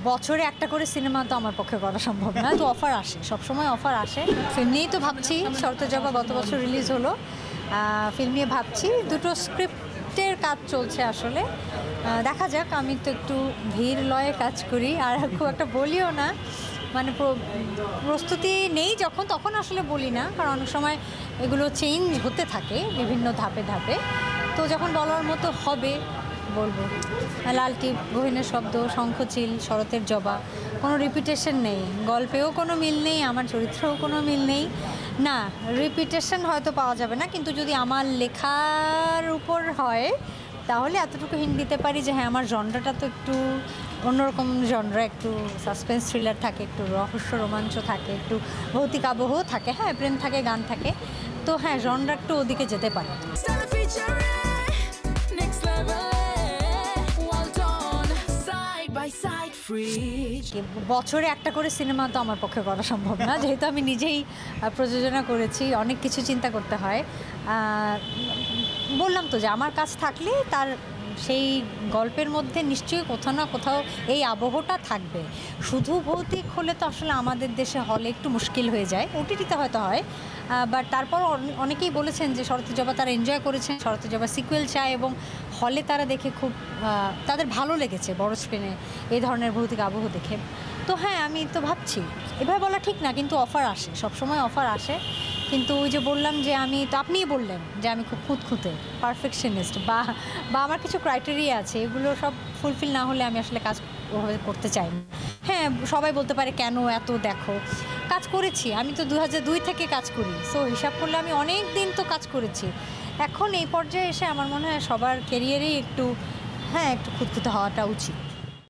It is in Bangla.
বছরে একটা করে সিনেমা তো আমার পক্ষে করা সম্ভব না, তো অফার আসে, সবসময় অফার আসে। ফিল্ম নিয়েই তো ভাবছি, শরতের জবা গত বছর রিলিজ হলো, ফিল্ম নিয়ে ভাবছি, দুটো স্ক্রিপ্টের কাজ চলছে আসলে। দেখা যাক, আমি তো একটু ধীর লয়ে কাজ করি আর খুব একটা বলিও না, মানে প্রস্তুতি নেই যখন তখন আসলে বলি না, কারণ অনেক সময় এগুলো চেঞ্জ হতে থাকে বিভিন্ন ধাপে ধাপে। তো যখন বলার মতো হবে বলবো। লাল টিপ, গহীনের শব্দ, শঙ্খচিল, শরতের জবা, কোনো রিপিটেশন নেই, গল্পেও কোনো মিল নেই, আমার চরিত্রেও কোনো মিল নেই। না, রিপিটেশন হয়তো পাওয়া যাবে না, কিন্তু যদি আমার লেখার উপর হয় তাহলে এতটুকু হিন্ট দিতে পারি যে হ্যাঁ, আমার জনরাটা তো একটু অন্যরকম জনরা, একটু সাসপেন্স থ্রিলার থাকে, একটু রহস্য রোমাঞ্চ থাকে, একটু ভৌতিক আবহ থাকে, হ্যাঁ প্রেম থাকে, গান থাকে, তো হ্যাঁ জনরা একটু ওদিকে যেতে পারে। বছরে একটা করে সিনেমা তো আমার পক্ষে করা সম্ভব না, যেহেতু আমি নিজেই প্রযোজনা করেছি, অনেক কিছু চিন্তা করতে হয়। বললাম তো যে আমার কাজ থাকলে তার সেই গল্পের মধ্যে নিশ্চয়ই কোথাও না কোথাও এই আবহটা থাকবে। শুধু ভৌতিক হলে তো আসলে আমাদের দেশে হলে একটু মুশকিল হয়ে যায়, ওটিটিতে হয়তো হয়, বাট তারপর অনেকেই বলেছেন যে শরতের জবা তারা এনজয় করেছেন, শরতের জবা সিকুয়েল চায় এবং হলে তারা দেখে খুব তাদের ভালো লেগেছে বড় স্ক্রিনে এই ধরনের ভৌতিক আবহ দেখে। তো হ্যাঁ, আমি তো ভাবছি, এভাবে বলা ঠিক না, কিন্তু অফার আসে, সবসময় অফার আসে। কিন্তু ওই যে বললাম যে আমি তো, আপনিই বললেন যে আমি খুব খুঁতখুঁতে পারফেকশনিস্ট, বা আমার কিছু ক্রাইটেরিয়া আছে, এগুলো সব ফুলফিল না হলে আমি আসলে কাজ ওভাবে করতে চাই না। হ্যাঁ, সবাই বলতে পারে কেন এত দেখো, কাজ করেছি আমি তো 2002 থেকে কাজ করি, সো হিসাব করলে আমি অনেক দিন তো কাজ করেছি। এখন এই পর্যায়ে এসে আমার মনে হয় সবার ক্যারিয়ারেই একটু খুঁতখুঁতে হওয়াটা উচিত।